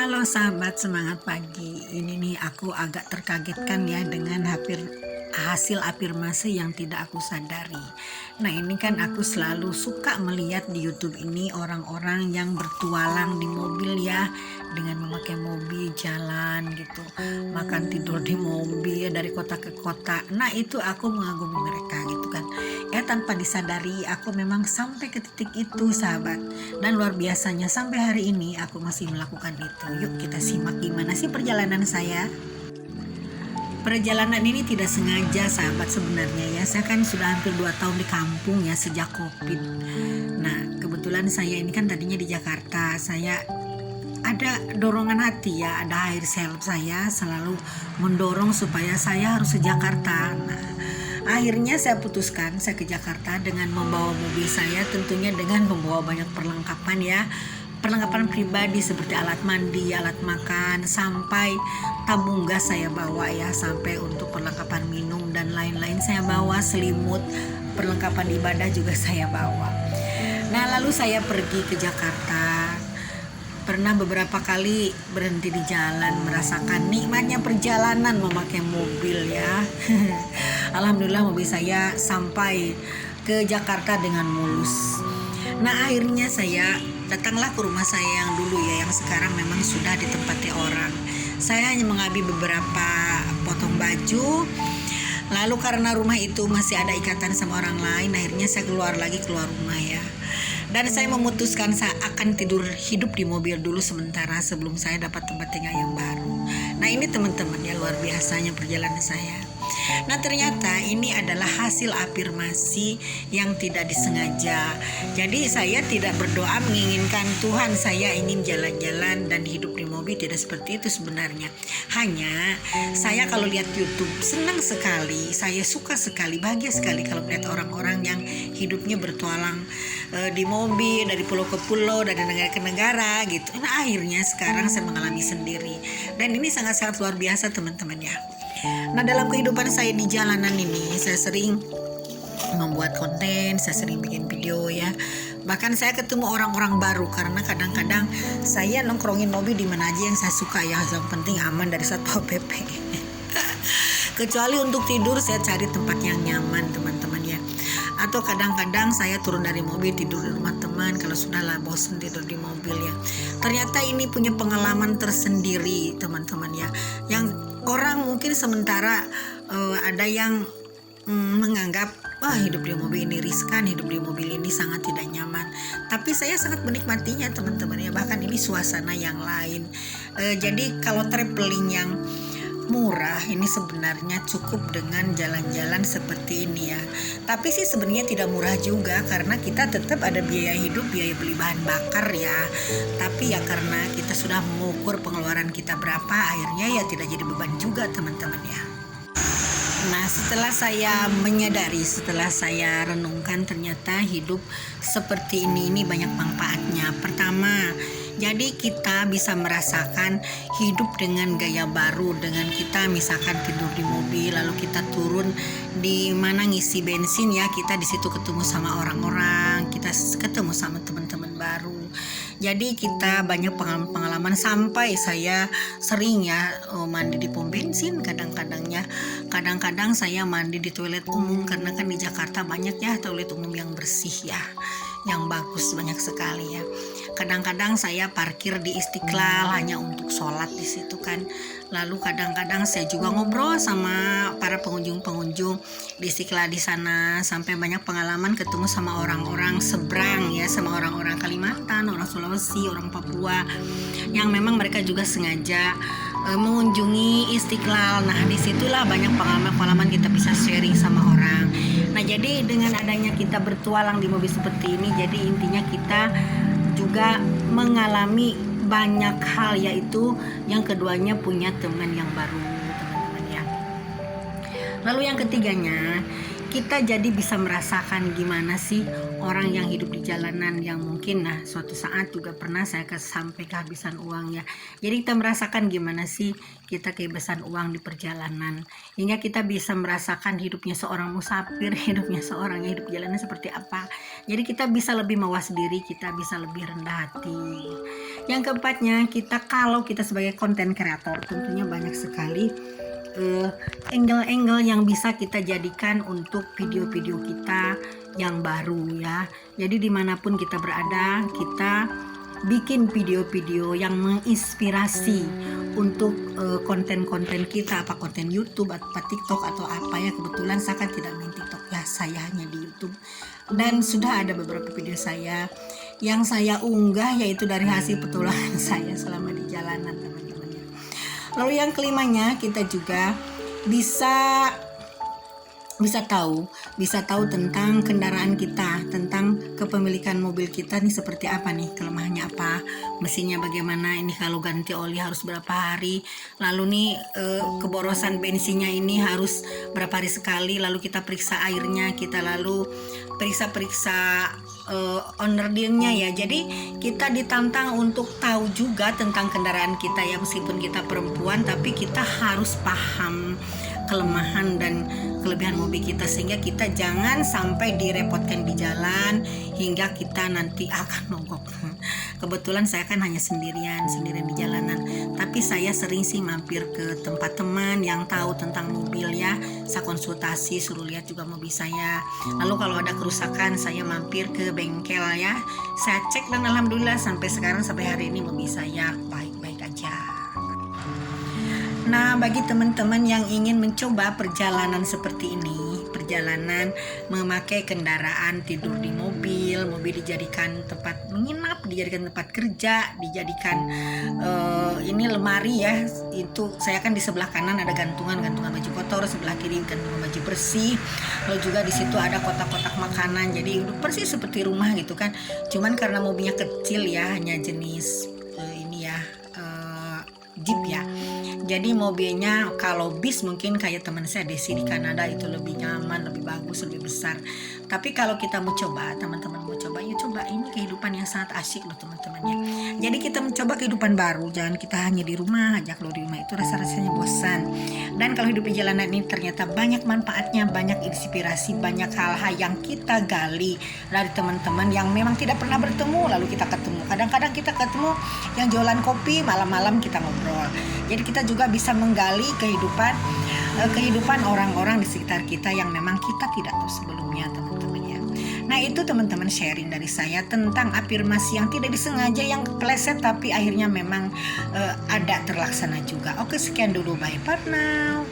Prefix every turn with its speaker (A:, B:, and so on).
A: Halo sahabat semangat pagi. Ini nih aku agak terkagetkan ya dengan hasil afirmasi yang tidak aku sadari. Nah ini kan aku selalu suka melihat di YouTube ini orang-orang yang bertualang di mobil ya, dengan memakai mobil jalan gitu, makan tidur di mobil dari kota ke kota. Nah itu aku mengagumi mereka gitu kan. Ya tanpa disadari aku memang sampai ke titik itu sahabat. Dan luar biasanya sampai hari ini aku masih melakukan itu. Yuk kita simak gimana sih perjalanan saya. Perjalanan ini tidak sengaja sahabat sebenarnya ya. Saya kan sudah hampir 2 tahun di kampung ya sejak Covid. Nah kebetulan saya ini kan tadinya di Jakarta. Saya ada dorongan hati ya, ada higher self saya selalu mendorong supaya saya harus ke Jakarta. Nah akhirnya saya putuskan saya ke Jakarta dengan membawa mobil saya, tentunya dengan membawa banyak perlengkapan ya, perlengkapan pribadi seperti alat mandi, alat makan, sampai tabung gas saya bawa ya, sampai untuk perlengkapan minum dan lain-lain saya bawa, selimut, perlengkapan ibadah juga saya bawa. Nah lalu saya pergi ke Jakarta. Pernah beberapa kali berhenti di jalan, merasakan nikmatnya perjalanan memakai mobil ya. Alhamdulillah mobil saya sampai ke Jakarta dengan mulus. Nah akhirnya saya datanglah ke rumah saya yang dulu ya, yang sekarang memang sudah ditempati orang. Saya hanya mengambil beberapa potong baju. Lalu karena rumah itu masih ada ikatan sama orang lain, akhirnya saya keluar rumah ya. Dan saya memutuskan saya akan tidur hidup di mobil dulu sementara sebelum saya dapat tempat tinggal yang baru. Nah ini teman-teman ya, luar biasanya perjalanan saya. Nah ternyata ini adalah hasil afirmasi yang tidak disengaja. Jadi saya tidak berdoa menginginkan Tuhan saya ingin jalan-jalan dan hidup di mobil, tidak seperti itu sebenarnya. Hanya saya kalau lihat YouTube senang sekali, saya suka sekali, bahagia sekali kalau melihat orang-orang yang hidupnya bertualang di mobil dari pulau ke pulau, dari negara ke negara gitu. Nah akhirnya sekarang saya mengalami sendiri dan ini sangat-sangat luar biasa teman-teman ya. Nah dalam kehidupan saya di jalanan ini saya sering membuat konten, saya sering bikin video ya. Bahkan saya ketemu orang-orang baru karena kadang-kadang saya nongkrongin mobil di mana aja yang saya suka ya, yang penting aman dari Satpol PP. Kecuali untuk tidur saya cari tempat yang nyaman teman-teman ya. Atau kadang-kadang saya turun dari mobil tidur di rumah teman kalau sudahlah bosan tidur di mobil ya. Ternyata ini punya pengalaman tersendiri teman-teman ya. Yang orang mungkin sementara ada yang menganggap wah hidup di mobil ini riskan, hidup di mobil ini sangat tidak nyaman. Tapi saya sangat menikmatinya teman-teman ya. Bahkan ini suasana yang lain. Jadi kalau traveling yang murah ini sebenarnya cukup dengan jalan-jalan seperti ini ya. Tapi sih sebenarnya tidak murah juga karena kita tetap ada biaya hidup, biaya beli bahan bakar ya. Tapi ya karena kita sudah mengukur pengeluaran kita berapa, akhirnya ya tidak jadi beban juga teman-teman ya. Nah setelah saya menyadari, setelah saya renungkan, ternyata hidup seperti ini banyak manfaatnya. Pertama, jadi kita bisa merasakan hidup dengan gaya baru, dengan kita misalkan tidur di mobil lalu kita turun di mana ngisi bensin ya, kita di situ ketemu sama orang-orang, kita ketemu sama teman-teman baru. Jadi kita banyak pengalaman sampai saya sering ya mandi di pom bensin kadang-kadangnya. Kadang-kadang saya mandi di toilet umum karena kan di Jakarta banyak ya toilet umum yang bersih ya, yang bagus banyak sekali ya. Kadang-kadang saya parkir di Istiqlal hanya untuk sholat di situ kan. Lalu kadang-kadang saya juga ngobrol sama para pengunjung-pengunjung di Istiqlal di sana, sampai banyak pengalaman ketemu sama orang-orang seberang ya, sama orang-orang Kalimantan, orang Sulawesi, orang Papua yang memang mereka juga sengaja mengunjungi Istiqlal. Nah disitulah banyak pengalaman-pengalaman kita bisa sharing sama orang. Nah jadi dengan adanya kita bertualang di mobil seperti ini, jadi intinya kita juga mengalami banyak hal, yaitu yang keduanya punya teman yang baru teman-teman ya. Lalu yang ketiganya kita jadi bisa merasakan gimana sih orang yang hidup di jalanan, yang mungkin suatu saat juga pernah saya sampai kehabisan uang ya. Jadi kita merasakan gimana sih kita kehabisan uang di perjalanan, hingga kita bisa merasakan hidupnya seorang musafir, hidupnya seorang yang hidup di jalanan seperti apa. Jadi kita bisa lebih mawas diri, kita bisa lebih rendah hati. Yang keempatnya, kalau kita sebagai konten kreator tentunya banyak sekali angle-angle yang bisa kita jadikan untuk video-video kita yang baru ya. Jadi dimanapun kita berada, kita bikin video-video yang menginspirasi untuk konten-konten kita, apa konten YouTube atau TikTok atau apa ya. Kebetulan saya kan tidak main TikTok ya, saya hanya di YouTube. Dan sudah ada beberapa video saya yang saya unggah, yaitu dari hasil petualangan saya selama di jalanan, teman-teman. Lalu yang kelimanya, kita juga bisa tahu tentang kendaraan kita, tentang kepemilikan mobil kita nih seperti apa nih, kelemahannya apa, mesinnya bagaimana, ini kalau ganti oli harus berapa hari, lalu nih keborosan bensinnya ini harus berapa hari sekali, lalu kita periksa airnya, kita lalu periksa owner dealnya ya. Jadi kita ditantang untuk tahu juga tentang kendaraan kita ya, meskipun kita perempuan tapi kita harus paham kelemahan dan kelebihan mobil kita, sehingga kita jangan sampai direpotkan di jalan hingga kita nanti akan mogok. Kebetulan saya kan hanya sendirian di jalanan, tapi saya sering sih mampir ke tempat teman yang tahu tentang mobil ya. Saya konsultasi, suruh lihat juga mobil saya. Lalu kalau ada kerusakan, saya mampir ke bengkel ya. Saya cek dan alhamdulillah sampai hari ini mobil saya baik-baik aja. Nah, bagi teman-teman yang ingin mencoba perjalanan seperti ini, perjalanan memakai kendaraan, tidur di mobil dijadikan tempat menginap, dijadikan tempat kerja, dijadikan ini lemari ya. Itu saya kan di sebelah kanan ada gantungan baju kotor, sebelah kiri gantungan baju bersih. Lalu juga di situ ada kotak-kotak makanan. Jadi persis seperti rumah gitu kan. Cuman karena mobilnya kecil ya, hanya jenis Jeep ya. Jadi mobilnya kalau bis mungkin kayak teman saya Desi di Kanada, itu lebih nyaman, lebih bagus, lebih besar. Tapi kalau kita mau coba, teman-teman mau coba, yuk coba, ini kehidupan yang sangat asyik loh teman-teman ya. Jadi kita mencoba kehidupan baru, jangan kita hanya di rumah aja. Kalau di rumah itu rasa-rasanya bosan. Dan kalau hidup di jalanan ini ternyata banyak manfaatnya, banyak inspirasi, banyak hal-hal yang kita gali dari teman-teman yang memang tidak pernah bertemu, lalu kita ketemu. Kadang-kadang kita ketemu yang jualan kopi, malam-malam kita ngobrol. Jadi kita juga bisa menggali kehidupan orang-orang di sekitar kita yang memang kita tidak tahu sebelumnya, teman-teman ya. Nah, itu teman-teman sharing dari saya tentang afirmasi yang tidak disengaja, yang kepleset tapi akhirnya memang ada terlaksana juga. Oke, sekian dulu, bye for now.